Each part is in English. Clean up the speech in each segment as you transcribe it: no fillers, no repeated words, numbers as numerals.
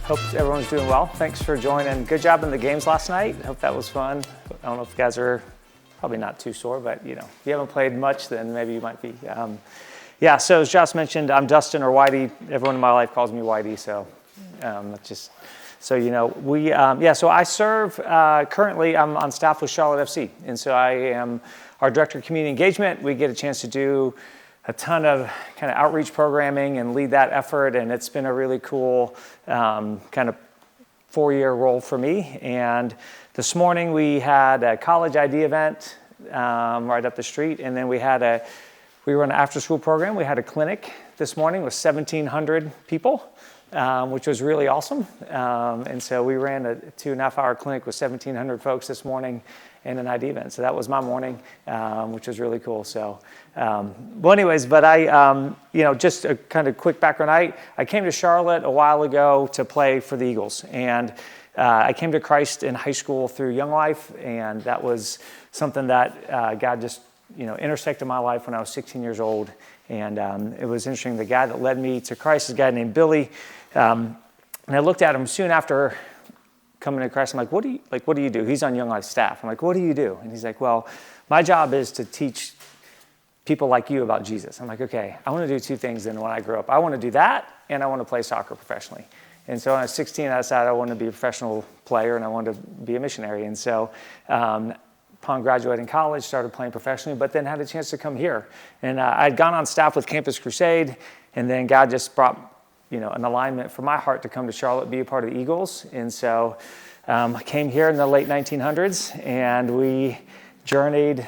Hope everyone's doing well. Thanks for joining. Good job in the games last night. Hope that was fun. I don't know if you guys are probably not too sore, but if you haven't played much, then maybe you might be. So as Josh mentioned, I'm Dustin or Whitey. Everyone in my life calls me Whitey, so just so you know. So I serve, currently I'm on staff with Charlotte FC, and so I am our Director of Community Engagement. We get a chance to do a ton of kind of outreach programming and lead that effort, and it's been a really cool kind of 4-year role for me. And this morning we had a college ID event right up the street, and then we run an after-school program. We had a clinic this morning with 1,700 people, which was really awesome. And so we ran a 2.5-hour clinic with 1,700 folks this morning and an ID event. So that was my morning, which was really cool. So, just a kind of quick background. I came to Charlotte a while ago to play for the Eagles. And I came to Christ in high school through Young Life. And that was something that God just, intersected my life when I was 16 years old. And it was interesting. The guy that led me to Christ is a guy named Billy. And I looked at him soon after coming to Christ. I'm like, what do you do? He's on Young Life staff. I'm like, what do you do? And he's like, well, my job is to teach people like you about Jesus. I'm like, okay, I want to do 2 things then when I grow up. I want to do that, and I want to play soccer professionally. And so when I was 16, I decided I wanted to be a professional player, and I wanted to be a missionary. And so upon graduating college, started playing professionally, but then had a chance to come here. And I'd gone on staff with Campus Crusade, and then God just brought an alignment for my heart to come to Charlotte, be a part of the Eagles. And so I came here in the late 1900s, and we journeyed,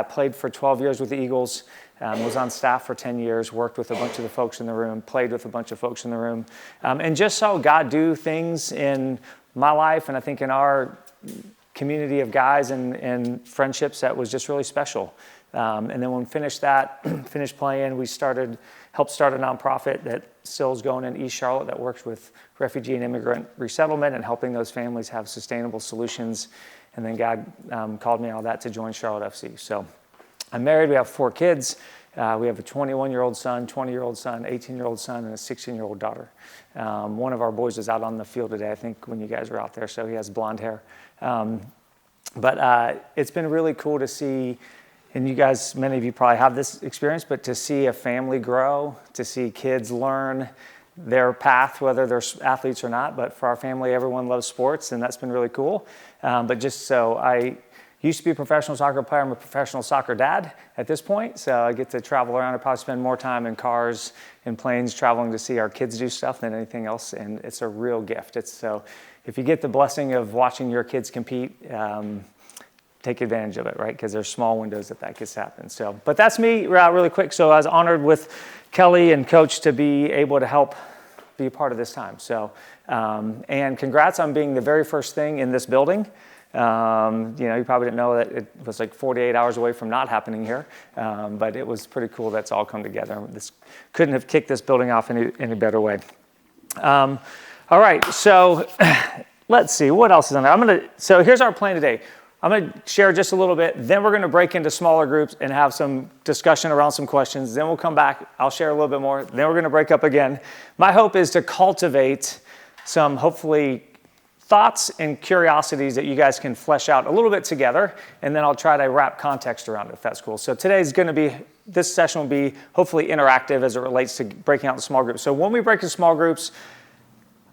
played for 12 years with the Eagles, was on staff for 10 years, worked with a bunch of the folks in the room, played with a bunch of folks in the room, and just saw God do things in my life, and I think in our community of guys and friendships that was just really special. And then when we finished playing, we helped start a nonprofit that still is going in East Charlotte that works with refugee and immigrant resettlement and helping those families have sustainable solutions. And then God called me out of that to join Charlotte FC. So I'm married. We have 4 kids. We have a 21-year-old son, 20-year-old son, 18-year-old son, and a 16-year-old daughter. One of our boys is out on the field today, I think, when you guys were out there, so he has blonde hair. But it's been really cool to see, and you guys, many of you probably have this experience, but to see a family grow, to see kids learn their path, whether they're athletes or not. But for our family, everyone loves sports, and that's been really cool. But just so I used to be a professional soccer player. I'm a professional soccer dad at this point, so I get to travel around. I probably spend more time in cars and planes traveling to see our kids do stuff than anything else, and it's a real gift. So if you get the blessing of watching your kids compete, take advantage of it, right? Because there's small windows that gets to happen. So, but that's me really quick. So I was honored with Kelly and Coach to be able to help be a part of this time. So, and congrats on being the very first thing in this building. You probably didn't know that it was like 48 hours away from not happening here, but it was pretty cool that's all come together. This couldn't have kicked this building off any better way. All right, so let's see, what else is on there? So here's our plan today. I'm going to share just a little bit, then we're going to break into smaller groups and have some discussion around some questions. Then we'll come back, I'll share a little bit more, then we're going to break up again. My hope is to cultivate some, hopefully, thoughts and curiosities that you guys can flesh out a little bit together, and then I'll try to wrap context around it, if that's cool. So this session will be hopefully interactive as it relates to breaking out in small groups. So when we break into small groups,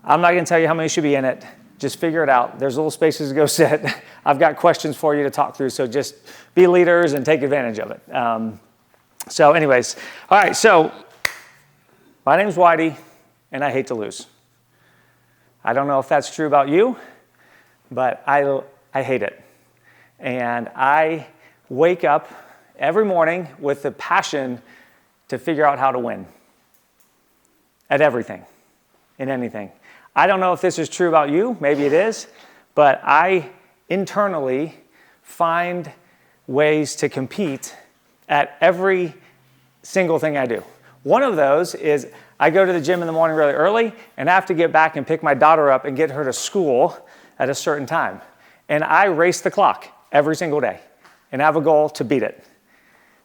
I'm not going to tell you how many should be in it. Just figure it out. There's little spaces to go sit. I've got questions for you to talk through, so just be leaders and take advantage of it. So anyways, all right, so my name's Whitey, and I hate to lose. I don't know if that's true about you, but I hate it. And I wake up every morning with the passion to figure out how to win at everything, in anything. I don't know if this is true about you, maybe it is, but I internally find ways to compete at every single thing I do. One of those is I go to the gym in the morning really early, and I have to get back and pick my daughter up and get her to school at a certain time. And I race the clock every single day, and I have a goal to beat it.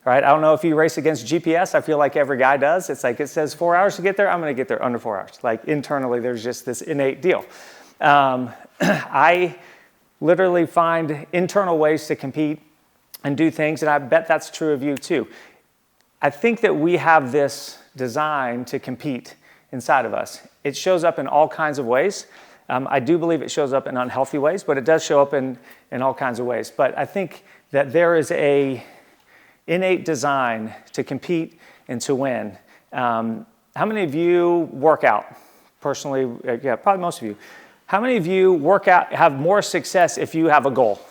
right? I don't know if you race against GPS. I feel like every guy does. It's like it says 4 hours to get there. I'm going to get there under 4 hours. Like internally, there's just this innate deal. I literally find internal ways to compete and do things, and I bet that's true of you too. I think that we have this design to compete inside of us. It shows up in all kinds of ways. I do believe it shows up in unhealthy ways, but it does show up in all kinds of ways. But I think that there is a innate design to compete and to win. How many of you work out? Personally, yeah, probably most of you. How many of you work out, have more success if you have a goal?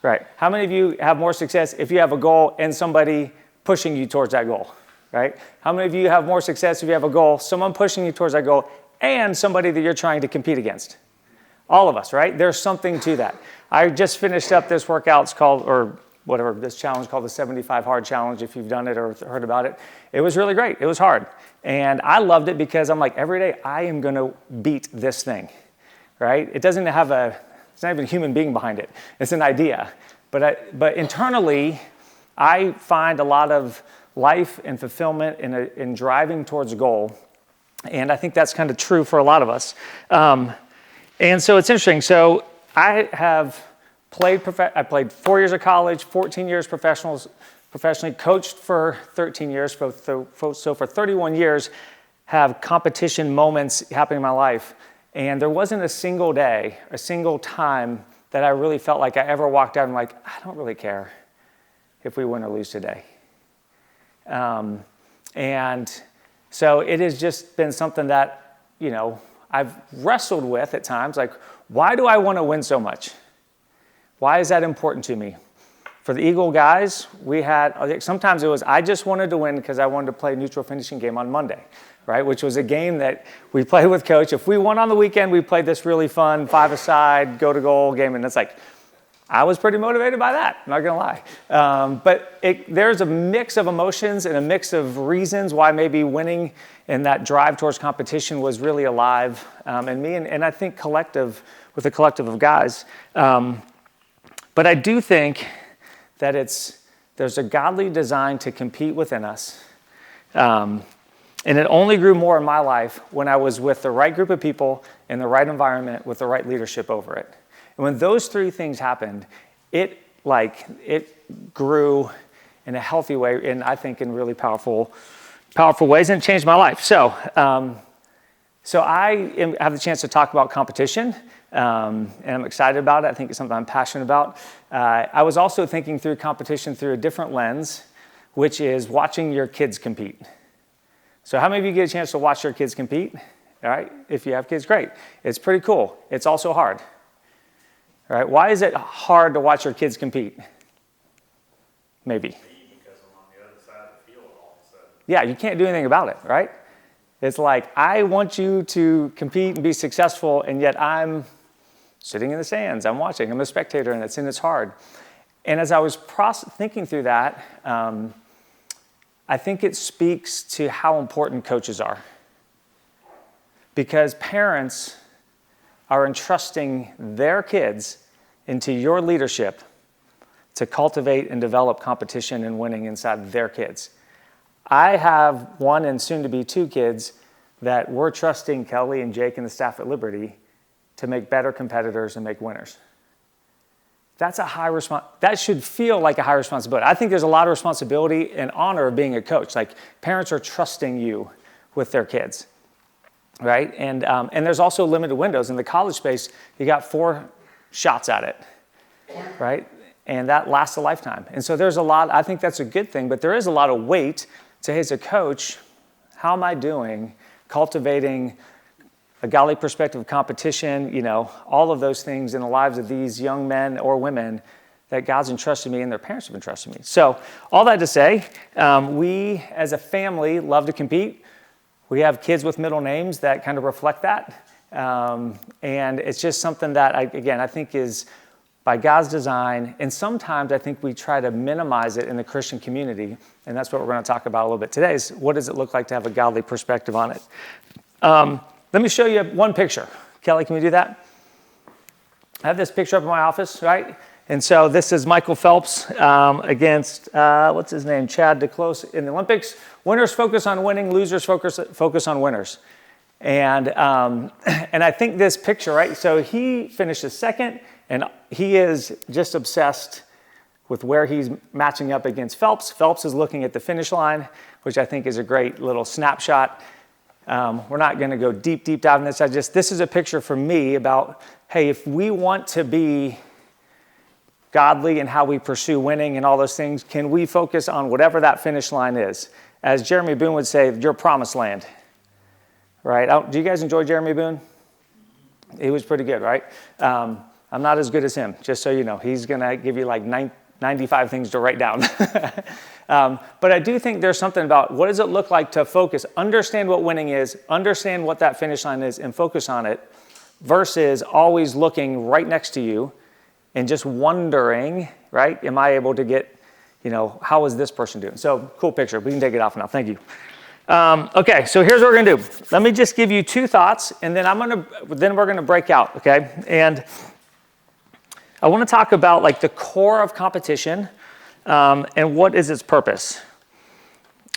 Right. How many of you have more success if you have a goal and somebody pushing you towards that goal? Right? How many of you have more success if you have a goal, someone pushing you towards that goal, and somebody that you're trying to compete against? All of us, right? There's something to that. I just finished up this workout. It's called, or whatever, this challenge called the 75 Hard Challenge, if you've done it or heard about it. It was really great. It was hard. And I loved it because I'm like, every day I am going to beat this thing, right? It doesn't have it's not even a human being behind it. It's an idea. But internally, I find a lot of life and fulfillment in driving towards a goal. And I think that's kind of true for a lot of us. And so it's interesting. So I have I played 4 years of college, 14 years professionally, coached for 13 years. So for 31 years, have competition moments happening in my life. And there wasn't a single day, a single time that I really felt like I ever walked out and like, I don't really care if we win or lose today. And so it has just been something that, I've wrestled with at times. Like, why do I want to win so much? Why is that important to me? For the Eagle guys, sometimes it was, I just wanted to win because I wanted to play a neutral finishing game on Monday, right? Which was a game that we played with coach. If we won on the weekend, we played this really fun 5-a-side, go to goal game. And it's like, I was pretty motivated by that, I'm not gonna lie. But there's a mix of emotions and a mix of reasons why maybe winning and that drive towards competition was really alive in me, and I think with a collective of guys. But I do think that there's a godly design to compete within us. And it only grew more in my life when I was with the right group of people in the right environment with the right leadership over it. And when those three things happened, it grew in a healthy way, and I think in really powerful ways, and it changed my life. So I have the chance to talk about competition, and I'm excited about it. I think it's something I'm passionate about. I was also thinking through competition through a different lens, which is watching your kids compete. So how many of you get a chance to watch your kids compete? All right, if you have kids, great. It's pretty cool. It's also hard. All right, why is it hard to watch your kids compete? Maybe. Because I'm on the other side of the field all of a sudden. Yeah, you can't do anything about it, right? It's like, I want you to compete and be successful, and yet I'm sitting in the stands, I'm watching, I'm a spectator, and it's hard. And as I was thinking through that, I think it speaks to how important coaches are. Because parents are entrusting their kids into your leadership to cultivate and develop competition and winning inside their kids. I have one and soon to be 2 kids that we're trusting Kelly and Jake and the staff at Liberty to make better competitors and make winners. That's a high that should feel like a high responsibility. I think there's a lot of responsibility and honor of being a coach. Like, parents are trusting you with their kids, right? And there's also limited windows. In the college space, you got 4 shots at it, right? And that lasts a lifetime. And so there's a lot, I think that's a good thing, but there is a lot of weight to, as a coach, how am I doing cultivating a godly perspective of competition, all of those things in the lives of these young men or women that God's entrusted me and their parents have entrusted me. So all that to say, we as a family love to compete. We have kids with middle names that kind of reflect that. And it's just something that, I think is by God's design. And sometimes I think we try to minimize it in the Christian community. And that's what we're going to talk about a little bit today is what does it look like to have a godly perspective on it? Let me show you one picture. Kelly, can we do that? I have this picture up in my office, right? And so this is Michael Phelps against, what's his name, Chad DeClose in the Olympics. Winners focus on winning, losers focus on winners. And I think this picture, right? So he finishes second, and he is just obsessed with where he's matching up against Phelps. Phelps is looking at the finish line, which I think is a great little snapshot. We're not going to go deep dive in this. This is a picture for me about, hey, if we want to be godly in how we pursue winning and all those things, can we focus on whatever that finish line is? As Jeremy Boone would say, your promised land, right? Do you guys enjoy Jeremy Boone? He was pretty good, right? I'm not as good as him, just so you know. He's going to give you like 95 things to write down. But I do think there's something about what does it look like to focus, understand what winning is, understand what that finish line is, and focus on it, versus always looking right next to you and just wondering, right, am I able to get, how is this person doing? So cool picture. We can take it off now. Thank you. Okay, so here's what we're going to do. Let me just give you two thoughts, and then we're going to break out, okay? And I want to talk about like the core of competition and what is its purpose.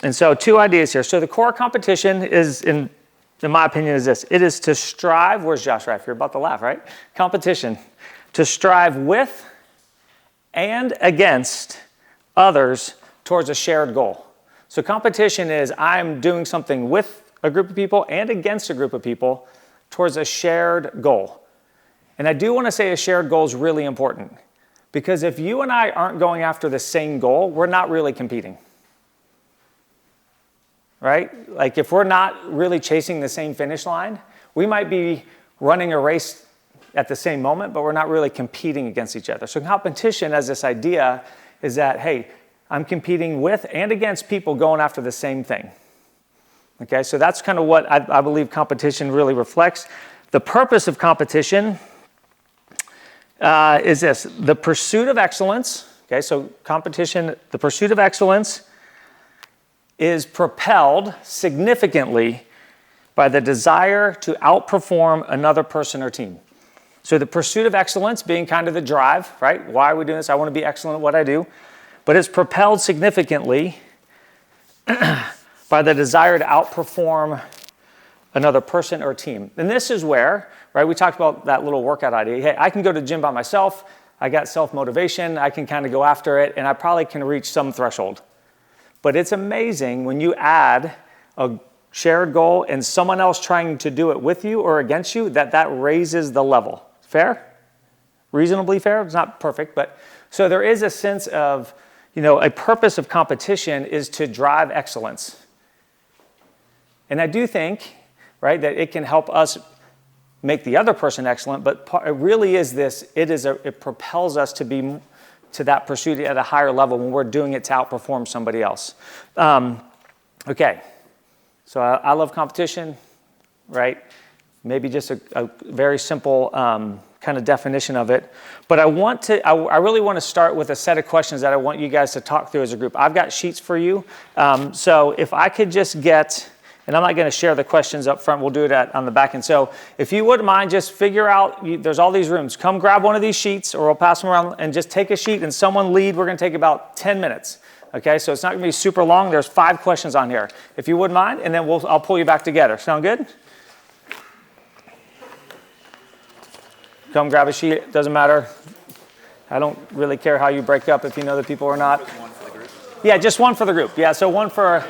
And so two ideas here. So the core of competition is, in my opinion, is this. It is to strive. Where's Josh Rife? You're about to laugh, right? Competition. To strive with and against others towards a shared goal. So competition is I'm doing something with a group of people and against a group of people towards a shared goal. And I do want to say a shared goal is really important, because if you and I aren't going after the same goal, we're not really competing, right? Like if we're not really chasing the same finish line, we might be running a race at the same moment, but we're not really competing against each other. So competition as this idea is that, hey, I'm competing with and against people going after the same thing. Okay, so that's kind of what I believe competition really reflects. The purpose of competition is this, the pursuit of excellence. Okay, so competition, the pursuit of excellence is propelled significantly by the desire to outperform another person or team. So the pursuit of excellence being kind of the drive, right? Why are we doing this? I want to be excellent at what I do. But it's propelled significantly by the desire to outperform another person or team. And this is where, right, we talked about that little workout idea. Hey, I can go to the gym by myself. I got self-motivation. I can kind of go after it, and I probably can reach some threshold. But it's amazing when you add a shared goal and someone else trying to do it with you or against you, that raises the level. Fair? Reasonably fair? It's not perfect, but so there is a sense of, a purpose of competition is to drive excellence. And I do think, right, that it can help us make the other person excellent, but it really is this, it propels us to be to that pursuit at a higher level when we're doing it to outperform somebody else. Okay, so I love competition, right? Maybe just a very simple kind of definition of it. But I really want to start with a set of questions that I want you guys to talk through as a group. I've got sheets for you. So if I could just get, and I'm not going to share the questions up front, we'll do it on the back end. So if you wouldn't mind, just figure out, there's all these rooms. Come grab one of these sheets, or we'll pass them around, and just take a sheet and someone lead. We're going to take about 10 minutes. Okay, so it's not going to be super long. There's 5 questions on here. If you wouldn't mind, and then I'll pull you back together. Sound good? Come grab a sheet. Doesn't matter. I don't really care how you break up if you know the people or not. One for the group? Yeah, just one for the group. Yeah, so one for...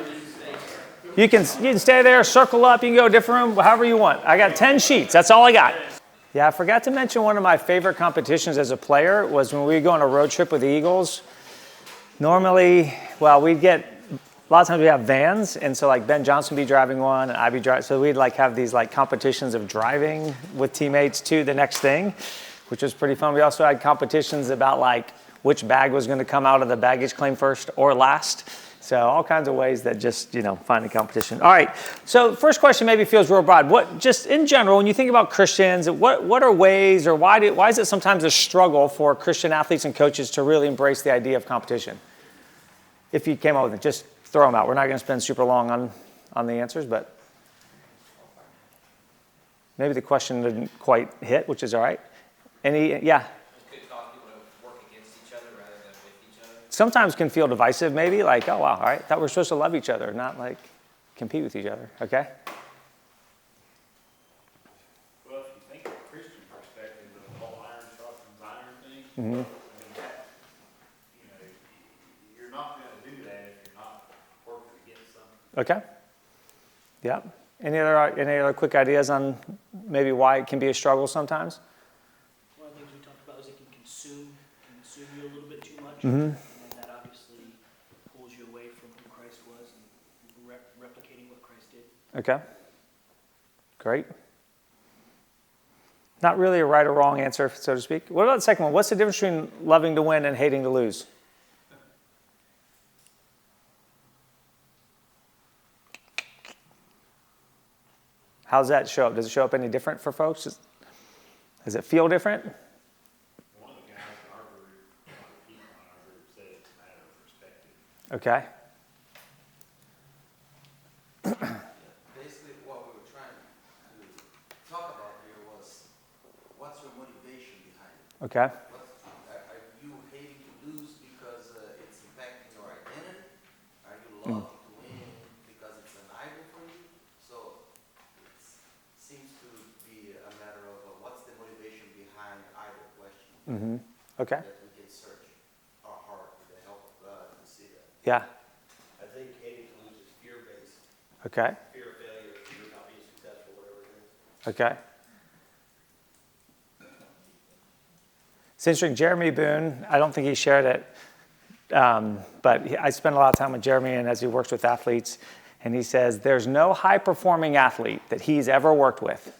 You can stay there, circle up. You can go a different room, however you want. I got 10 sheets. That's all I got. Yeah, I forgot to mention one of my favorite competitions as a player was when we go on a road trip with the Eagles. Normally, we'd get, a lot of times we have vans, and so like Ben Johnson would be driving one, and I'd be driving, so we'd like have these like competitions of driving with teammates to the next thing, which was pretty fun. We also had competitions about like which bag was going to come out of the baggage claim first or last. So all kinds of ways that just, finding competition. All right, so first question maybe feels real broad. What, just in general, when you think about Christians, what are ways, or why is it sometimes a struggle for Christian athletes and coaches to really embrace the idea of competition? If you came up with it, just throw them out. We're not going to spend super long on the answers, but maybe the question didn't quite hit, which is all right. Yeah? It's good to cause people to work sometimes can feel divisive maybe, like, oh, wow, all right, thought we're supposed to love each other, not like compete with each other, okay? Well, if you think of a Christian perspective of the whole iron sharpens iron thing, Mm-hmm. I mean, that, you know, you're not gonna do that if you're not working against something. Okay. Yeah. Any other quick ideas on maybe why it can be a struggle sometimes? One of the things we talked about is it can consume you a little bit too much, Mm-hmm. and that obviously pulls you away from who Christ was and replicating what Christ did. Okay. Great. Not really a right or wrong answer, so to speak. What about the second one? What's the difference between loving to win and hating to lose? How does that show up? Does it show up any different for folks? Does it feel different? One of the guys in our group, one of the people in our group said it's a matter of perspective. Okay. Basically, what we were trying to talk about here was, what's your motivation behind it? Okay. Are you hating to lose because it's impacting your identity? Are you loving to win because it's an idol for you? So it seems to be a matter of what's the motivation behind either question Mm-hmm. Okay. that we can search our heart with the help of God to see that. Yeah. I think hating to lose is fear-based. Okay. Fear of failure, fear of not being successful, whatever it is. Okay. It's interesting, Jeremy Boone, I don't think he shared it, but I spend a lot of time with Jeremy and as he works with athletes, and he says there's no high-performing athlete that he's ever worked with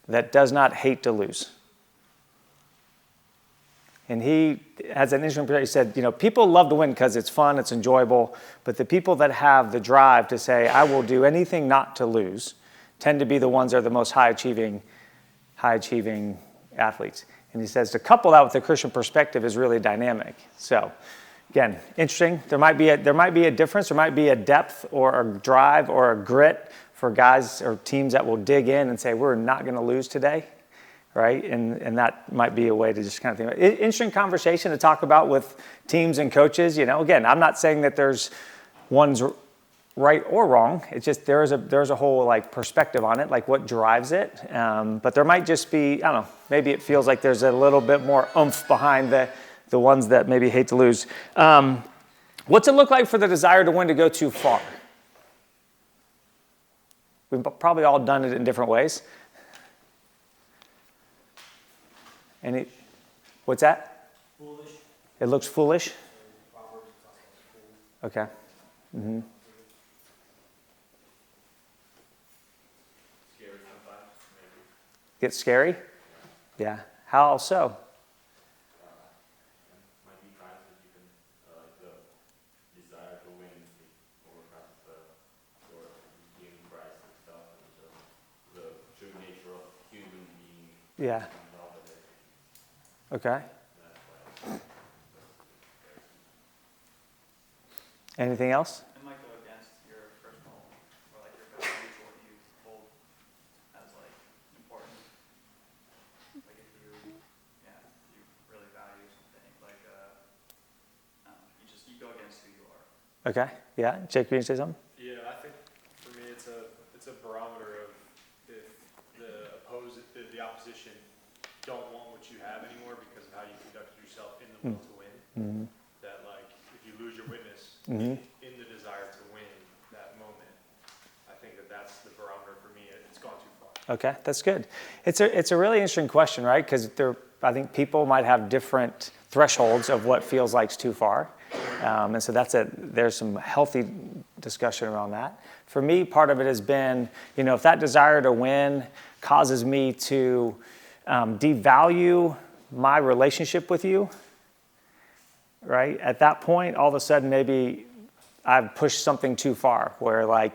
that does not hate to lose. And he has an interesting perspective. He said, you know, people love to win because it's fun, it's enjoyable, but the people that have the drive to say, I will do anything not to lose, tend to be the ones that are the most high-achieving athletes. And he says to couple that with the Christian perspective is really dynamic. So, again, interesting. There might be a difference. There might be a depth or a drive or a grit for guys or teams that will dig in and say, we're not going to lose today, right? And that might be a way to just kind of think about it. Interesting conversation to talk about with teams and coaches. You know, again, I'm not saying that there's one's right or wrong. It's just there's a whole like perspective on it, like what drives it. But there might just be, I don't know, maybe it feels like there's a little bit more oomph behind the ones that maybe hate to lose. What's it look like for the desire to win to go too far? We've probably all done it in different ways. What's that? Foolish. It looks foolish? Proverbs talks about fool. Okay. Mm-hmm. Scary sometimes, maybe. Get scary? Yeah. How so? Might be times that you can, the desire to win overcomes the sort of being Christ itself and the true nature of human being. Yeah. And all of it. Okay. That's why. Anything else? It might go against your personal, or like your values, or what you hold as like important. Like if you really value something, like you go against who you are. Okay. Yeah. Jake, can you say something? Yeah, I think for me it's a barometer of if the opposition don't want what you have anymore because of how you conducted yourself in the will to win. Mm-hmm. That like if you lose your witness Mm-hmm. in the desire to win that moment, I think that's the barometer for me. It's gone too far. Okay, that's good. It's a really interesting question, right? Because I think people might have different thresholds of what feels like too far, and so there's some healthy discussion around that. For me, part of it has been, you know, if that desire to win causes me to devalue my relationship with you, right? At that point, all of a sudden, maybe I've pushed something too far where like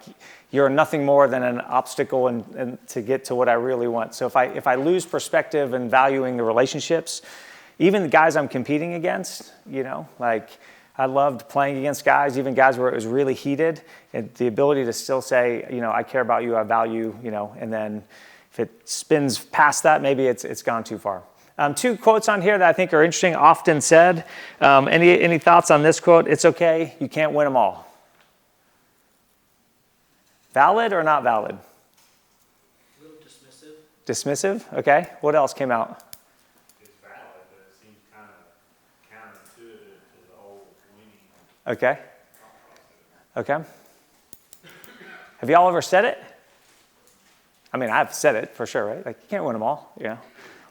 you're nothing more than an obstacle and to get to what I really want. So if I lose perspective and valuing the relationships, even the guys I'm competing against, you know, like I loved playing against guys, even guys where it was really heated, and the ability to still say, you know, I care about you, I value, you know, and then if it spins past that, maybe it's gone too far. Two quotes on here that I think are interesting, often said. Any thoughts on this quote? It's okay, you can't win them all. Valid or not valid? A little dismissive. Dismissive? Okay. What else came out? It's valid, but it seems kind of counterintuitive to the whole winning Okay. thought process. Okay. Have y'all ever said it? I mean, I've said it for sure, right? Like, you can't win them all, you know.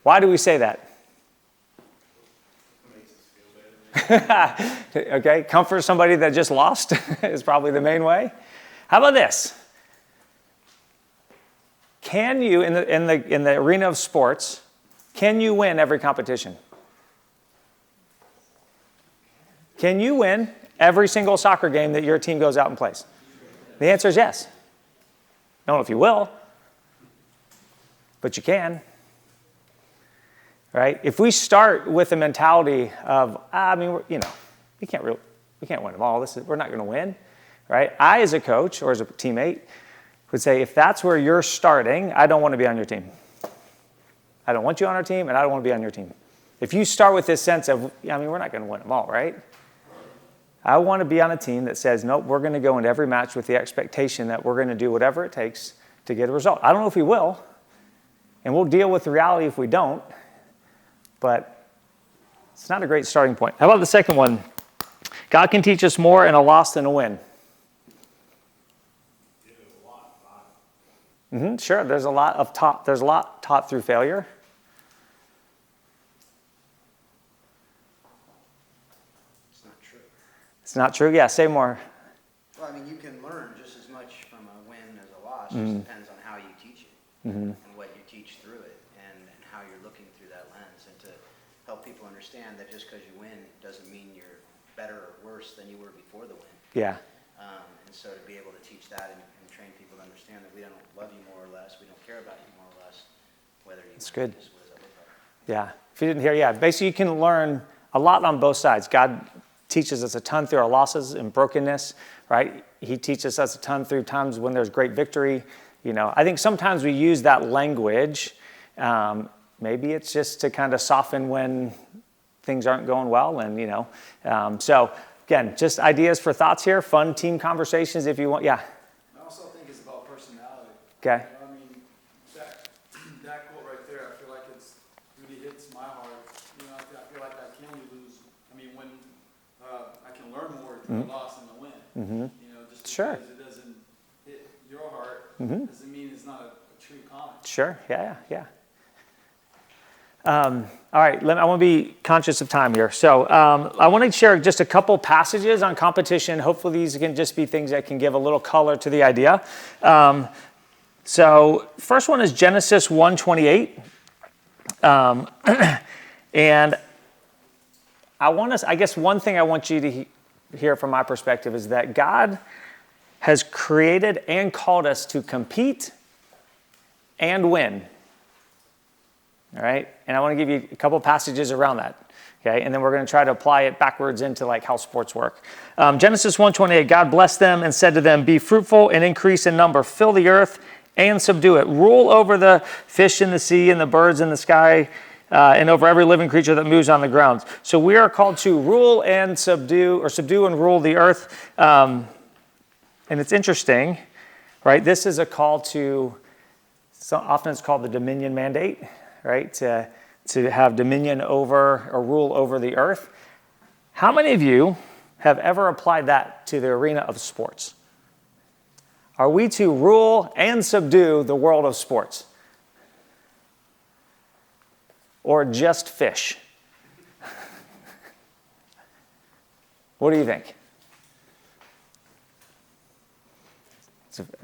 Why do we say that? Okay, comfort somebody that just lost is probably the main way. How about this? Can you, in the arena of sports, can you win every competition? Can you win every single soccer game that your team goes out and plays? The answer is yes. I don't know if you will, but you can. Right? If we start with the mentality of, we can't win them all. We're not going to win, right? I, as a coach or as a teammate, would say, if that's where you're starting, I don't want to be on your team. I don't want you on our team, and I don't want to be on your team. If you start with this sense of, we're not going to win them all, right? I want to be on a team that says, nope, we're going to go into every match with the expectation that we're going to do whatever it takes to get a result. I don't know if we will, and we'll deal with the reality if we don't, but it's not a great starting point. How about the second one? God can teach us more in a loss than a win. Sure, there's a lot taught through failure. It's not true. It's not true? Yeah, say more. Well, you can learn just as much from a win as a loss. It just depends on how you teach it and what you teach through it and how you're looking through that lens. And to help people understand that just because you win doesn't mean you're better or worse than you were before the win. Yeah. And so to be able to teach that and train people to understand that we don't love you more or less, we don't care about you more or less, whether you That's win or good. lose, what does that look like? Yeah. If you didn't hear, basically you can learn a lot on both sides. God teaches us a ton through our losses and brokenness, right? He teaches us a ton through times when there's great victory. I think sometimes we use that language. Maybe it's just to kind of soften when things aren't going well. And, so again, just ideas for thoughts here, fun team conversations if you want. Yeah. I also think it's about personality. Okay. That quote right there, I feel like it's really hits my heart. I feel like I can lose. When I can learn more through a loss than a win. Just Sure. because it doesn't hit your heart doesn't mean it's not a true comment. Sure. Yeah. All right, I want to be conscious of time here. So I want to share just a couple passages on competition. Hopefully these can just be things that can give a little color to the idea. So first one is Genesis 1:28. And I guess one thing I want you to hear from my perspective is that God has created and called us to compete and win. All right, and I want to give you a couple passages around that, okay? And then we're going to try to apply it backwards into how sports work. Genesis 1:28, God blessed them and said to them, be fruitful and increase in number, fill the earth and subdue it. Rule over the fish in the sea and the birds in the sky and over every living creature that moves on the ground. So we are called to rule and subdue and rule the earth. And it's interesting, right? This is a call to, often it's called the dominion mandate, right? To have dominion over or rule over the earth. How many of you have ever applied that to the arena of sports? Are we to rule and subdue the world of sports? Or just fish? What do you think?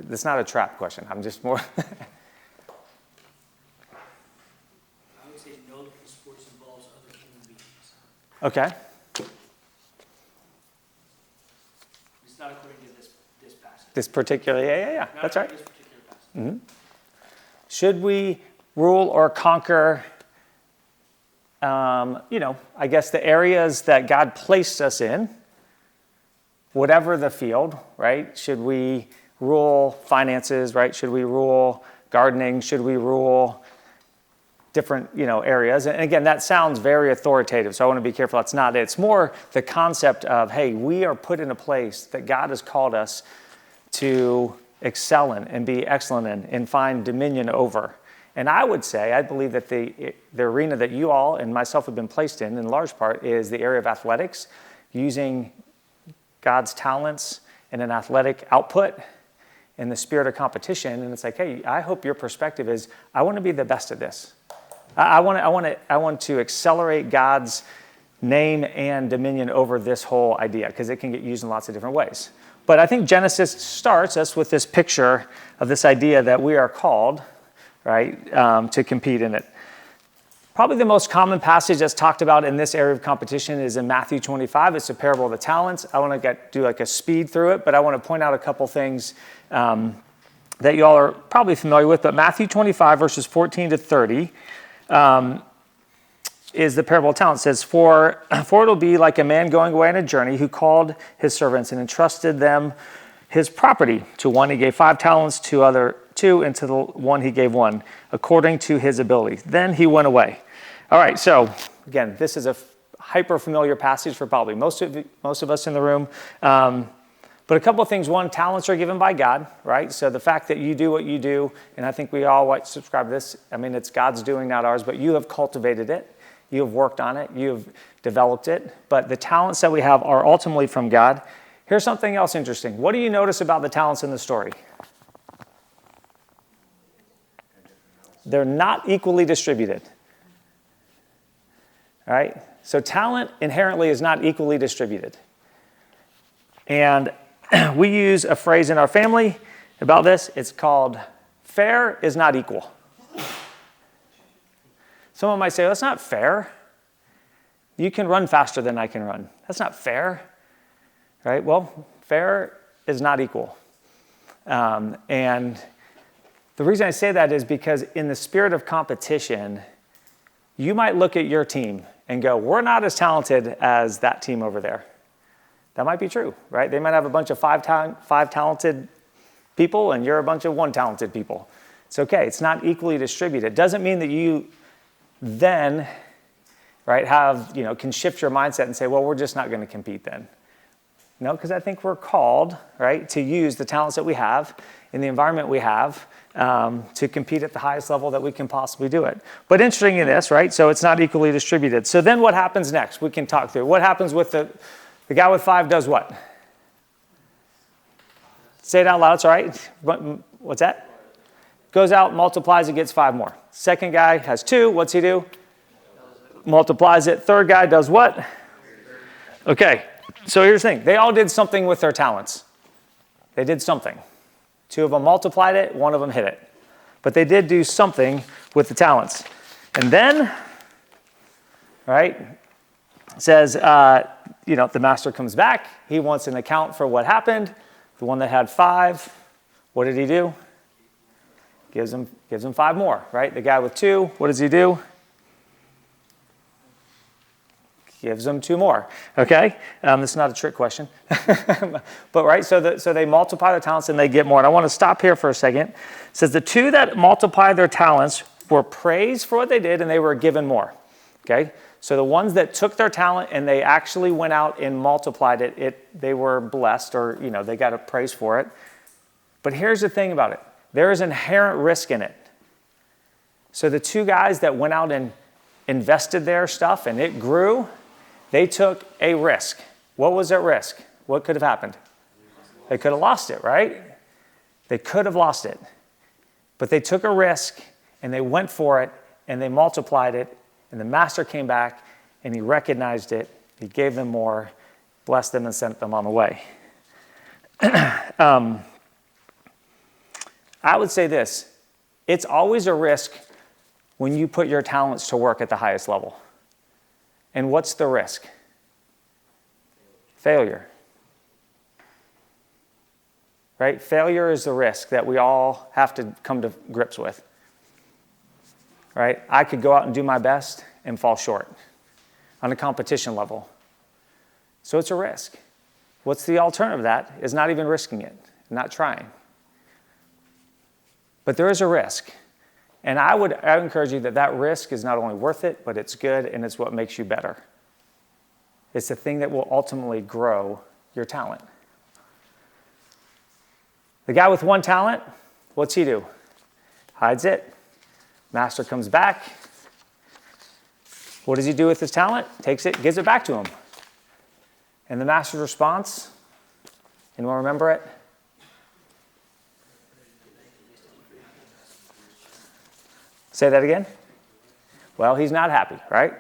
It's not a trap question. I'm just more... I would say no, because sports involves other human beings. Okay. It's not according to this passage. This particular, yeah. Not That's right. This particular passage. Should we rule or conquer, I guess the areas that God placed us in, whatever the field, right? Should we rule finances, right? Should we rule gardening? Should we rule different, areas. And again, that sounds very authoritative, so I want to be careful. That's not it. It's more the concept of, hey, we are put in a place that God has called us to excel in and be excellent in and find dominion over. And I would say, I believe that the arena that you all and myself have been placed in large part, is the area of athletics, using God's talents in an athletic output in the spirit of competition. And it's like, hey, I hope your perspective is, I want to be the best at this. I want to accelerate God's name and dominion over this whole idea, because it can get used in lots of different ways. But I think Genesis starts us with this picture of this idea that we are called, right, to compete in it. Probably the most common passage that's talked about in this area of competition is in Matthew 25. It's the parable of the talents. I want to do like a speed through it, but I want to point out a couple things that you all are probably familiar with. But Matthew 25, verses 14 to 30, is the parable of talents. It says, For it will be like a man going away on a journey, who called his servants and entrusted them his property. To one he gave 5 talents, to other 2, and to the one he gave 1, according to his ability. Then he went away. All right, so again, this is a hyper familiar passage for probably most of us in the room. But a couple of things. One, talents are given by God, right? So the fact that you do what you do, and I think we all subscribe to this, I mean, it's God's doing, not ours, but you have cultivated it. You have worked on it. You have developed it. But the talents that we have are ultimately from God. Here's something else interesting. What do you notice about the talents in the story? They're not equally distributed. All right? So talent inherently is not equally distributed. And we use a phrase in our family about this. It's called fair is not equal. Someone might say, that's not fair. You can run faster than I can run. That's not fair. Right? Well, fair is not equal. And the reason I say that is because in the spirit of competition, you might look at your team and go, we're not as talented as that team over there. That might be true, right? They might have a bunch of five talented people, and you're a bunch of 1 talented people. It's okay. It's not equally distributed. It doesn't mean that you then, right, can shift your mindset and say, well, we're just not going to compete then. No, because I think we're called, right, to use the talents that we have in the environment we have to compete at the highest level that we can possibly do it. But interesting in this, right, so it's not equally distributed. So then what happens next? We can talk through. What happens with the guy with 5 does what? Say it out loud, it's all right. What's that? Goes out, multiplies it, gets 5 more. Second guy has 2. What's he do? Multiplies it. Third guy does what? Okay, so here's the thing. They all did something with their talents. They did something. 2 of them multiplied it, 1 of them hit it. But they did do something with the talents. And then, right, it says, the master comes back. He wants an account for what happened. The one that had 5, what did he do? Gives him 5 more, right? The guy with 2, what does he do? Gives them 2 more, okay? This is not a trick question. But, right, so they multiply their talents and they get more. And I want to stop here for a second. It says the 2 that multiplied their talents were praised for what they did, and they were given more, okay? So the ones that took their talent and they actually went out and multiplied it, they were blessed, or, they got a praise for it. But here's the thing about it. There is inherent risk in it. So the 2 guys that went out and invested their stuff and it grew, they took a risk. What was at risk? What could have happened? They could have lost it, right? They could have lost it. But they took a risk and they went for it and they multiplied it, and the master came back and he recognized it. He gave them more, blessed them, and sent them on the way. I would say this. It's always a risk when you put your talents to work at the highest level. And what's the risk? Failure. Right? Failure is the risk that we all have to come to grips with. Right? I could go out and do my best and fall short on a competition level. So it's a risk. What's the alternative to that? Is not even risking it, not trying. But there is a risk. And I would encourage you that risk is not only worth it, but it's good and it's what makes you better. It's the thing that will ultimately grow your talent. The guy with 1 talent, what's he do? Hides it. Master comes back. What does he do with his talent? Takes it, gives it back to him. And the master's response, anyone remember it? Say that again? Well, he's not happy, right?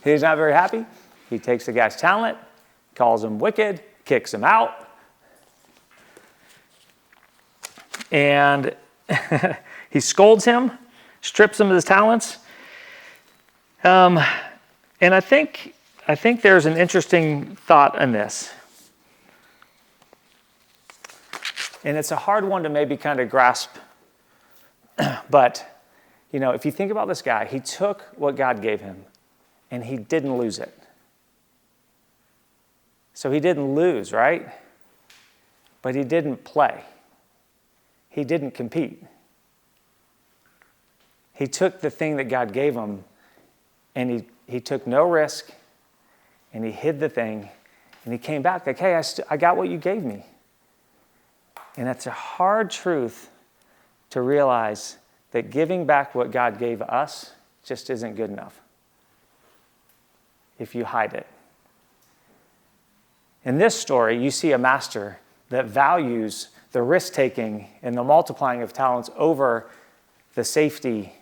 He's not very happy. He takes the guy's talent, calls him wicked, kicks him out. And he scolds him, strips him of his talents. And I think there's an interesting thought in this. And it's a hard one to maybe kind of grasp. But, if you think about this guy, he took what God gave him and he didn't lose it. So he didn't lose, right? But he didn't play. He didn't compete. He took the thing that God gave him and he took no risk and he hid the thing and he came back like, hey, I got what you gave me. And that's a hard truth to realize, that giving back what God gave us just isn't good enough if you hide it. In this story, you see a master that values the risk-taking and the multiplying of talents over the safety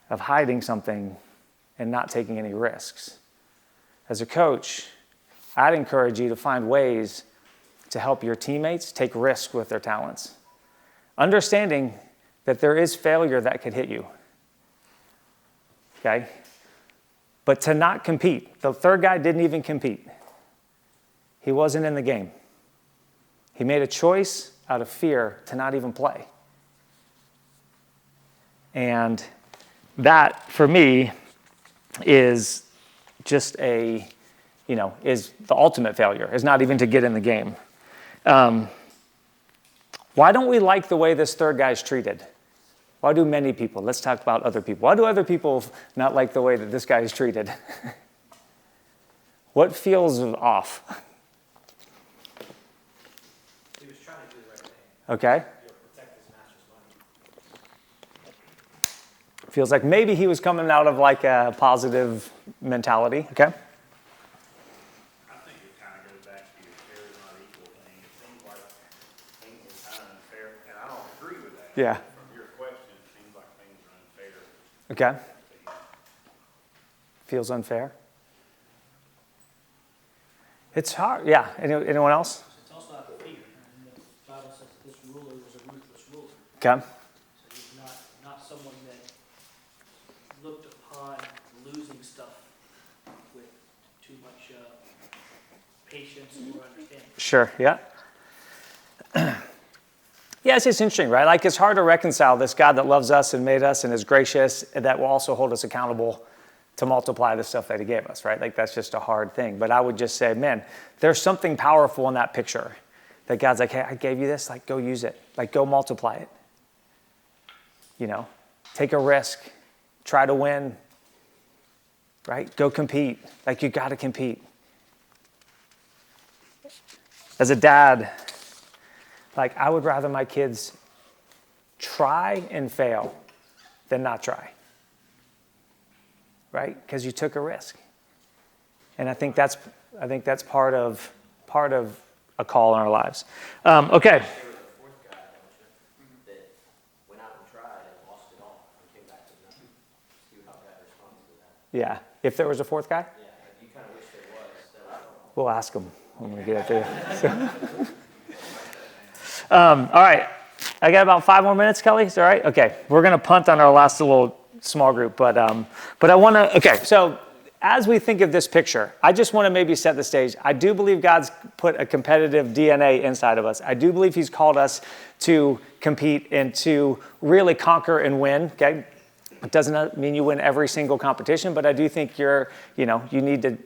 of hiding something and not taking any risks. As a coach, I'd encourage you to find ways to help your teammates take risks with their talents. Understanding that there is failure that could hit you, okay? But to not compete. The third guy didn't even compete. He wasn't in the game. He made a choice out of fear to not even play. And that, for me, is just is the ultimate failure, is not even to get in the game. Why don't we like the way this third guy's treated? Why do many people, let's talk about other people. Why do other people not like the way that this guy is treated? What feels off? He was trying to do the right thing. Okay. Protect his master's money. Feels like maybe he was coming out of like a positive mentality. Okay. I think it kind of goes back to your fair is not equal thing. It seems like things are kind of unfair, and I don't agree with that. Yeah. From your question, it seems like things are unfair. Okay. Feels unfair. It's hard. Yeah. Anyone else? It's also out of fear. And the Bible says that this ruler was a ruthless ruler. Okay. So he's not someone that looked upon losing stuff with too much patience or understanding. Sure. Yeah. Yeah, it's just interesting, right? Like, it's hard to reconcile this God that loves us and made us and is gracious, and that will also hold us accountable to multiply the stuff that he gave us, right? Like, that's just a hard thing. But I would just say, man, there's something powerful in that picture that God's like, hey, I gave you this, like, go use it. Like, go multiply it. Take a risk, try to win, right? Go compete. Like, you got to compete. As a dad, like, I would rather my kids try and fail than not try. Right? Because you took a risk. And I think that's part of a call in our lives. Okay. There was a fourth guy, don't you, that went out and tried and lost it all and came back to nothing. See how God responds to that. Yeah. If there was a fourth guy, Yeah, you kind of wish there was. That was all. we'll ask him when we get it there. All right. I got about 5 more minutes, Kelly. Is that all right? Okay. We're going to punt on our last little small group, but I want to, okay. So as we think of this picture, I just want to maybe set the stage. I do believe God's put a competitive DNA inside of us. I do believe he's called us to compete and to really conquer and win, okay? It doesn't mean you win every single competition, but I do think you need to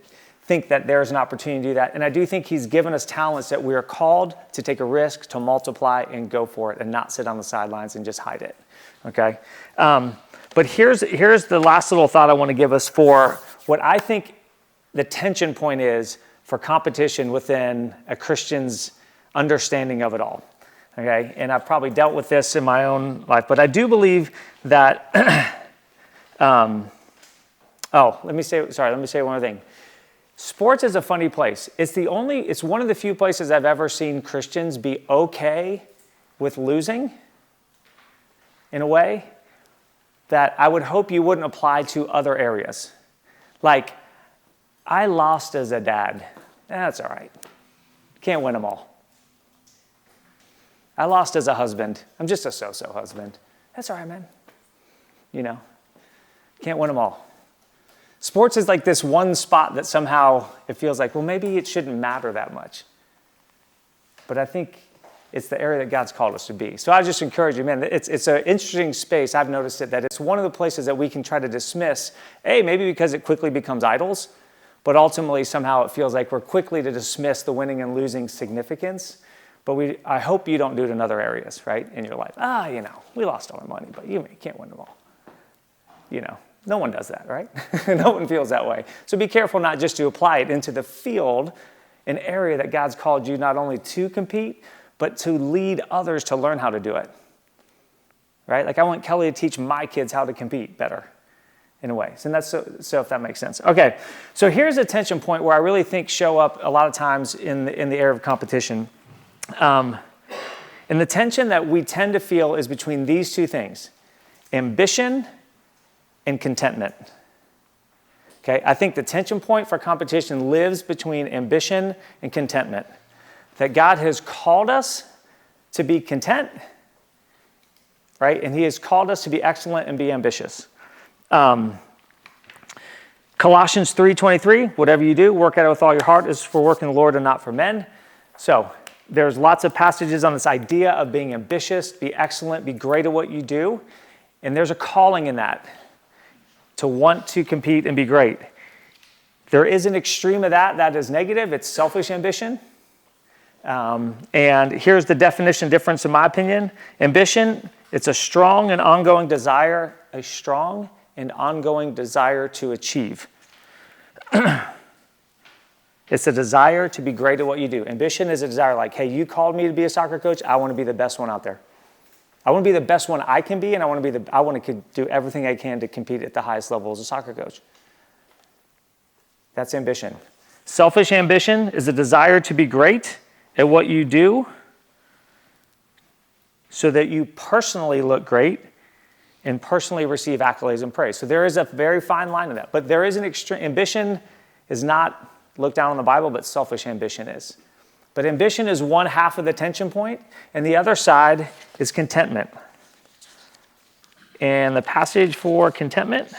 think that there's an opportunity to do that. And I do think he's given us talents that we are called to take a risk, to multiply and go for it and not sit on the sidelines and just hide it. Okay? But here's the last little thought I want to give us for what I think the tension point is for competition within a Christian's understanding of it all. Okay? And I've probably dealt with this in my own life, but I do believe that, let me say one other thing. Sports is a funny place. It's one of the few places I've ever seen Christians be okay with losing in a way that I would hope you wouldn't apply to other areas. Like, I lost as a dad. That's all right. Can't win them all. I lost as a husband. I'm just a so-so husband. That's all right, man. You know, can't win them all. Sports is like this one spot that somehow it feels like, well, maybe it shouldn't matter that much. But I think it's the area that God's called us to be. So I just encourage you, man, it's an interesting space. I've noticed it, that it's one of the places that we can try to dismiss, maybe because it quickly becomes idols, but ultimately somehow it feels like we're quickly to dismiss the winning and losing significance. But I hope you don't do it in other areas, right, in your life. We lost all our money, but you can't win them all. No one does that, right? No one feels that way. So be careful not just to apply it into the field, an area that God's called you not only to compete, but to lead others to learn how to do it, right? Like I want Kelly to teach my kids how to compete better in a way. And that's so if that makes sense. Okay, so here's a tension point where I really think show up a lot of times in the area of competition. And the tension that we tend to feel is between these two things, ambition and contentment. Okay, I think the tension point for competition lives between ambition and contentment. That God has called us to be content, right? And he has called us to be excellent and be ambitious. Colossians 3:23, whatever you do, work at it with all your heart is for work in the Lord and not for men. So there's lots of passages on this idea of being ambitious, be excellent, be great at what you do. And there's a calling in that to want to compete and be great. There is an extreme of that is negative. It's selfish ambition. And here's the definition difference in my opinion. Ambition, it's a strong and ongoing desire to achieve. It's a desire to be great at what you do. Ambition is a desire like, hey, you called me to be a soccer coach. I want to be the best one out there. I want to be the best one I can be, and I want to do everything I can to compete at the highest level as a soccer coach. That's ambition. Selfish ambition is a desire to be great at what you do so that you personally look great and personally receive accolades and praise. So there is a very fine line in that. But there is an extreme. Ambition is not looked down in the Bible, but selfish ambition is. But ambition is one half of the tension point, and the other side is contentment. And the passage for contentment,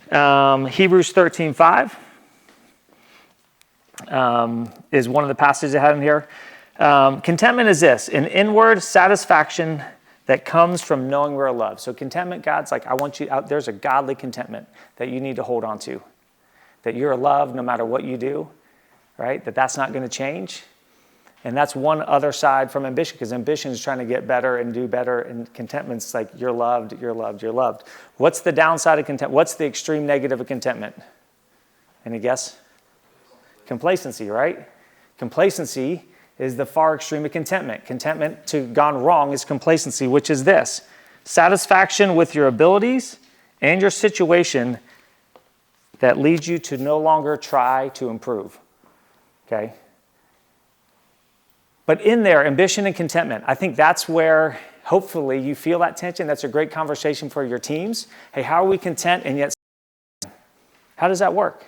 Hebrews 13:5. Is one of the passages I had in here. Contentment is this, an inward satisfaction that comes from knowing we're loved. So contentment, God's like, I want you out. There's a godly contentment that you need to hold on to. That you're loved no matter what you do, right? That's not going to change. And that's one other side from ambition, because ambition is trying to get better and do better, and contentment's like, you're loved, you're loved, you're loved. What's the downside of contentment? What's the extreme negative of contentment? Any guess? Complacency, right? Complacency is the far extreme of contentment. Contentment to gone wrong is complacency, which is this: satisfaction with your abilities and your situation that leads you to no longer try to improve. Okay? But in there, ambition and contentment, I think that's where hopefully you feel that tension. That's a great conversation for your teams. Hey, how are we content and yet how does that work?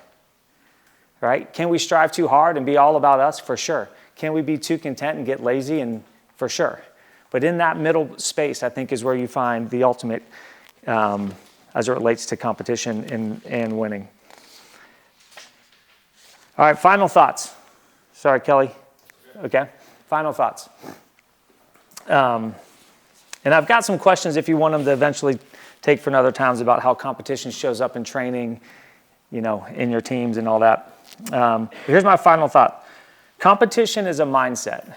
Right? Can we strive too hard and be all about us? For sure. Can we be too content and get lazy? And for sure. But in that middle space, I think, is where you find the ultimate as it relates to competition and winning. All right, final thoughts. Sorry, Kelly. Okay, final thoughts. And I've got some questions if you want them to eventually take for another times about how competition shows up in training, in your teams and all that. Here's my final thought. Competition is a mindset.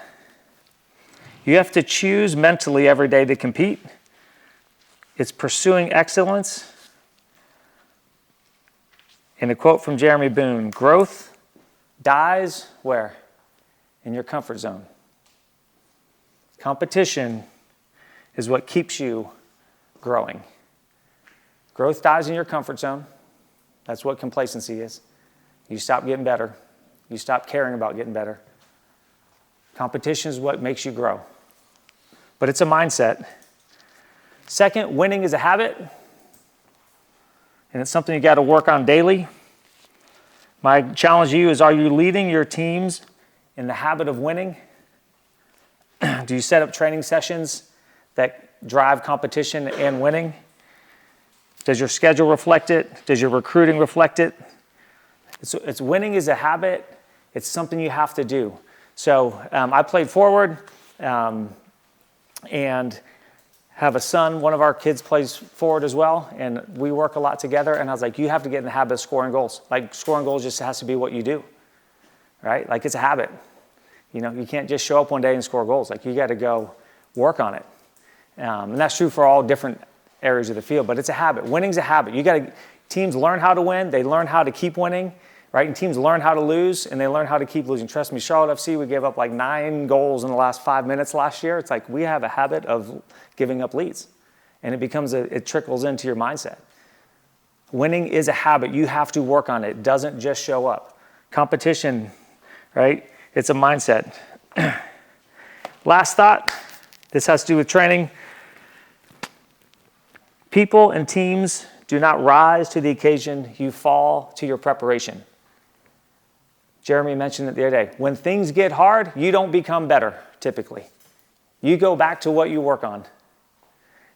You have to choose mentally every day to compete. It's pursuing excellence. And a quote from Jeremy Boone, growth dies where? In your comfort zone. Competition is what keeps you growing. Growth dies in your comfort zone. That's what complacency is. You stop getting better. You stop caring about getting better. Competition is what makes you grow. But it's a mindset. Second, winning is a habit. And it's something you got to work on daily. My challenge to you is, are you leading your teams in the habit of winning? Do you set up training sessions that drive competition and winning? Does your schedule reflect it? Does your recruiting reflect it? It's winning is a habit. It's something you have to do. So I played forward and have a son. One of our kids plays forward as well, and we work a lot together. And I was like, you have to get in the habit of scoring goals. Like, scoring goals just has to be what you do, right? Like, it's a habit. You know, you can't just show up one day and score goals. Like, you got to go work on it. And that's true for all different areas of the field, but it's a habit. Winning's a habit. Teams learn how to win. They learn how to keep winning, right? And teams learn how to lose, and they learn how to keep losing. Trust me, Charlotte FC, we gave up like 9 goals in the last 5 minutes last year. It's like we have a habit of giving up leads, and it trickles into your mindset. Winning is a habit. You have to work on it. It doesn't just show up. Competition, right? It's a mindset. Last thought, this has to do with training. People and teams do not rise to the occasion. You fall to your preparation. Jeremy mentioned it the other day. When things get hard, you don't become better, typically. You go back to what you work on.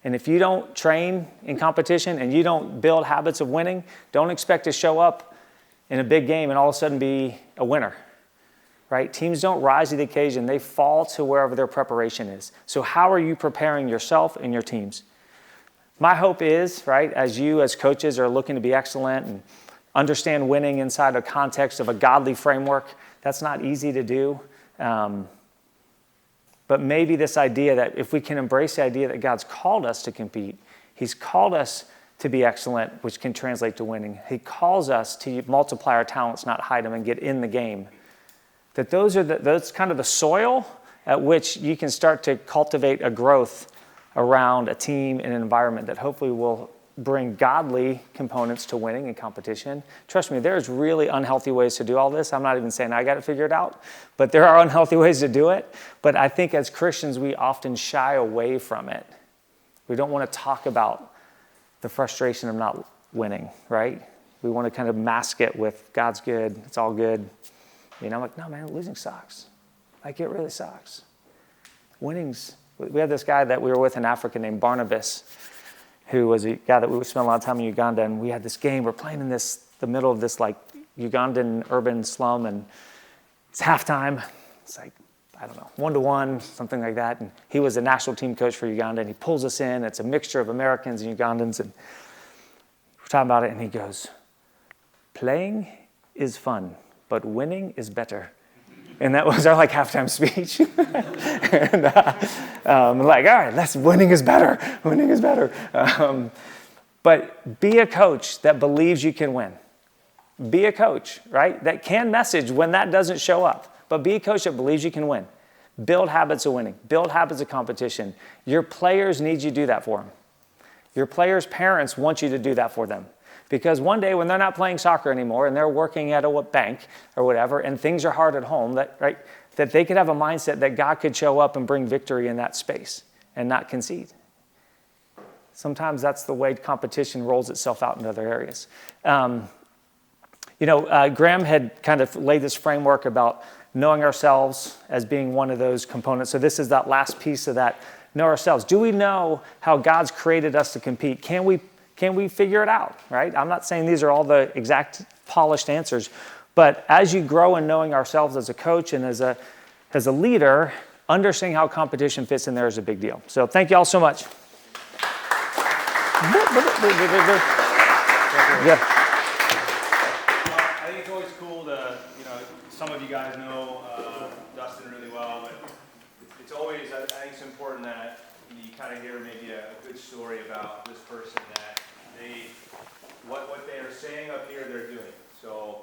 And if you don't train in competition and you don't build habits of winning, don't expect to show up in a big game and all of a sudden be a winner, right? Teams don't rise to the occasion. They fall to wherever their preparation is. So how are you preparing yourself and your teams? My hope is, right, as you as coaches are looking to be excellent and understand winning inside a context of a godly framework, that's not easy to do. But maybe this idea that if we can embrace the idea that God's called us to compete, He's called us to be excellent, which can translate to winning. He calls us to multiply our talents, not hide them, and get in the game. That that's kind of the soil at which you can start to cultivate a growth around a team and an environment that hopefully will bring godly components to winning and competition. Trust me, there's really unhealthy ways to do all this. I'm not even saying I got it figured out, but there are unhealthy ways to do it. But I think as Christians, we often shy away from it. We don't want to talk about the frustration of not winning, right? We want to kind of mask it with God's good, it's all good. You know, I'm like, no, man, losing sucks. Like, it really sucks. We had this guy that we were with in Africa named Barnabas, who was a guy that we spent a lot of time in Uganda, and we had this game. We're playing in the middle of this like Ugandan urban slum, and it's halftime. It's like, I don't know, 1-1, something like that. And he was a national team coach for Uganda, and he pulls us in. It's a mixture of Americans and Ugandans, and we're talking about it, and he goes, playing is fun, but winning is better. And that was our like halftime speech. And like, all right, winning is better. Winning is better. But be a coach that believes you can win. Be a coach, right? That can message when that doesn't show up. But be a coach that believes you can win. Build habits of winning. Build habits of competition. Your players need you to do that for them. Your players' parents want you to do that for them. Because one day when they're not playing soccer anymore and they're working at a bank or whatever and things are hard at home, that they could have a mindset that God could show up and bring victory in that space and not concede. Sometimes that's the way competition rolls itself out in other areas. Graham had kind of laid this framework about knowing ourselves as being one of those components. So this is that last piece of that, know ourselves. Do we know how God's created us to compete? Can we figure it out, right? I'm not saying these are all the exact polished answers, but as you grow in knowing ourselves as a coach and as a leader, understanding how competition fits in there is a big deal. So thank you all so much. Yeah. I think it's always cool to, some of you guys know Dustin really well, but it's always, I think it's important that you kind of hear maybe a good story about this person that what they are saying up here, they're doing. So,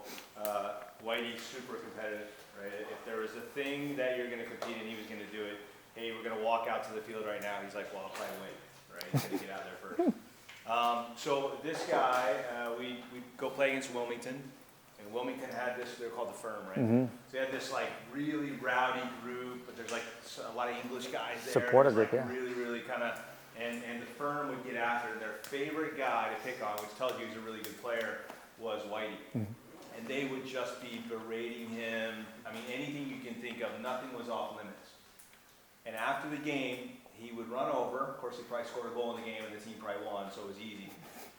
Whitey's super competitive, right? If there was a thing that you're going to compete in, he was going to do it. Hey, we're going to walk out to the field right now. He's like, well, I'll try to win, right? He's going to get out there first. So this guy, we go play against Wilmington. And Wilmington had this, they're called the Firm, right? Mm-hmm. So they had this like really rowdy group, but there's like a lot of English guys there. Supporter It's, like, group, yeah. really kind of, and the Firm would get after it. Their favorite guy to pick on, which tells you he's a really good player, was Whitey. Mm-hmm. And they would just be berating him. I mean, anything you can think of, nothing was off limits. And after the game, he would run over. Of course, he probably scored a goal in the game, and the team probably won, so it was easy.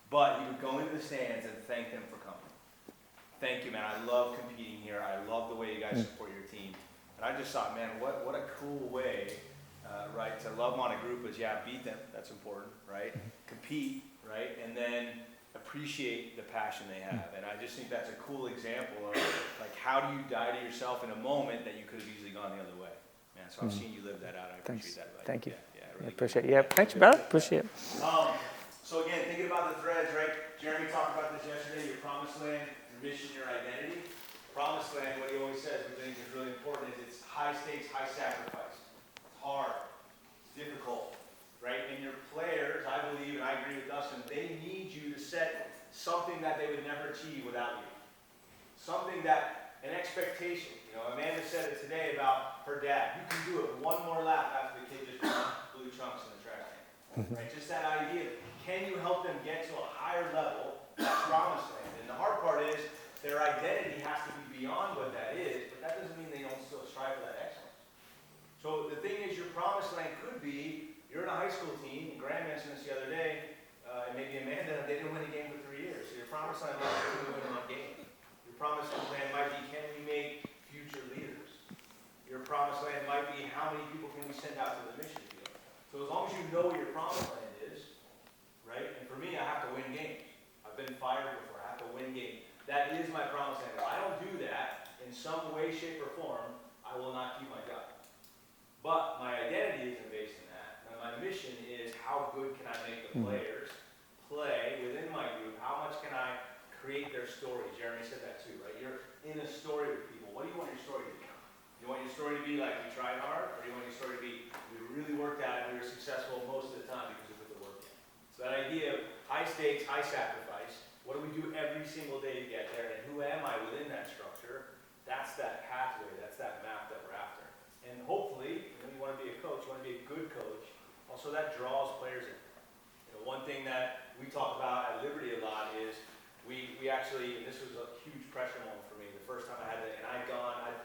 But he would go into the stands and thank them for coming. Thank you, man. I love competing here. I love the way you guys support your team. And I just thought, man, what a cool way, right, to love on a group is, yeah, beat them. That's important, right? Compete, right? And then appreciate the passion they have. And I just think that's a cool example of, like, how do you die to yourself in a moment that you could have easily gone the other way? Man, so I've seen you live that out. I appreciate that. Right? Thank you. Yeah, I really appreciate it. Yeah, thanks, brother. Appreciate it. So again, thinking about the threads, right? Jeremy talked about this yesterday, your promised land, your mission, your identity. Promised land, what he always says, which I think is really important, is it's high stakes, high sacrifice. It's hard, it's difficult, right? And your players, I believe, and I agree with Dustin, they need you to set something that they would never achieve without you. Something that, an expectation. You know, Amanda said it today about her dad. You can do it one more lap after the kid just blew chunks in the trash can. Right? Just that idea. Can you help them get to a higher level, that promised land? And the hard part is their identity has to be beyond what that is, but that doesn't mean they don't still strive for that excellence. So the thing is, your promised land could be, you're in a high school team, and Graham mentioned this the other day, and maybe Amanda, they didn't win a game for 3 years. So your promised land might be, can we win one game? Your promised land might be, can we make future leaders? Your promised land might be, how many people can we send out to the mission field? So as long as you know what your promised land is, right? And for me, I have to win games. I've been fired before. I have to win games. That is my promised land. If I don't do that in some way, shape, or form, I will not keep my job. But my identity isn't based in that. And my mission is, how good can I make the players play within my group? How much can I create their story? Jeremy said that too, right? You're in a story with people. What do you want your story to be? You want your story to be like, we tried hard? Or do you want your story to be, we really worked at it and we were successful most of the time because we put the work in? So that idea of high stakes, high sacrifice, what do we do every single day to get there, and who am I within that structure? That's that pathway, that's that map that we're after. And hopefully, you want to be a coach, you want to be a good coach, also that draws players in. You know, one thing that we talk about at Liberty a lot is we actually, and this was a huge pressure moment for me, the first time I had it, and I'd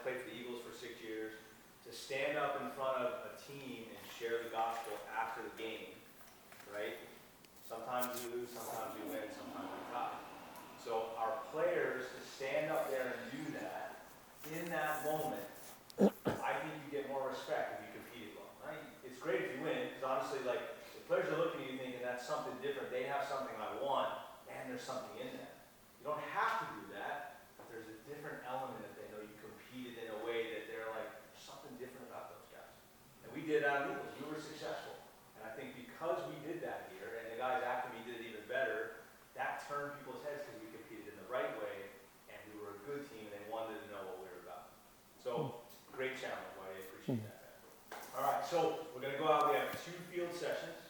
played for the Eagles for 6 years, to stand up in front of a team and share the gospel after the game, right? Sometimes we lose, sometimes we win, sometimes we tie. So our players to stand up there and do that, in that moment, I think you get more respect if you competed well. Right? It's great if you win, because honestly, like, the players are looking at you thinking that's something different, they have something I want, and there's something in that. You don't have to do that, but there's a different element if they know you competed in a way that they're like, there's something different about those guys. And we did that on Eagles. We were successful. And I think because we did that here, and the guys after me did it even better, that turned people's heads because we competed in the right way, and we were a good team, and they wanted to know what we were about. So, great challenge, Whitey. I appreciate that. All right, so we're going to go out. We have 2 field sessions,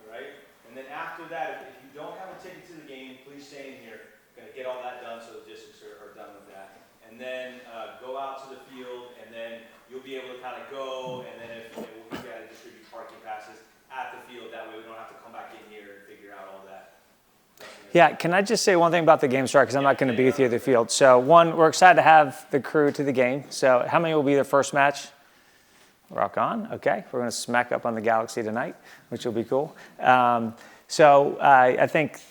all right? And then after that, if you don't have a ticket to the game, please stay in here. We're going to get all that done so the districts are done with that. And then go out to the field, and then you'll be able to kind of go, and then if we'll be able to distribute parking passes at the field. That way we don't have to come back in here and figure out all that. Yeah, can I just say one thing about the game start, because I'm not going to be with you at the field. So one, we're excited to have the crew to the game. So how many will be the first match? Rock on. Okay, we're going to smack up on the Galaxy tonight, which will be cool. So I think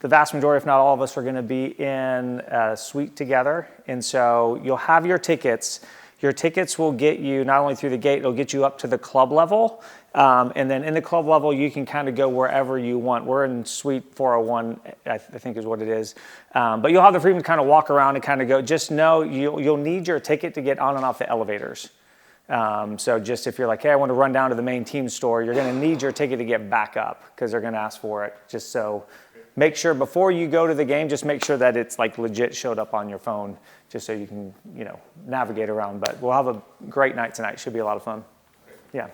the vast majority, if not all of us, are going to be in a suite together. And so you'll have your tickets. Your tickets will get you not only through the gate, it'll get you up to the club level. And then in the club level, you can kind of go wherever you want. We're in suite 401, I think is what it is. But you'll have the freedom to kind of walk around and kind of go. Just know you'll need your ticket to get on and off the elevators. So just if you're like, hey, I want to run down to the main team store, you're going to need your ticket to get back up because they're going to ask for it. Just so make sure before you go to the game, just make sure that it's like legit showed up on your phone, just so you can, navigate around. But we'll have a great night tonight. Should be a lot of fun. Yeah.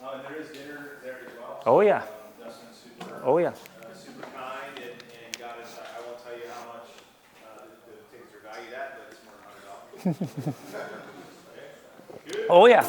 And there is dinner there as well. Oh, yeah. Dustin's super, Oh, yeah. super kind and got us, I won't tell you how much the tickets are valued at, but it's more than $100. Oh, yeah.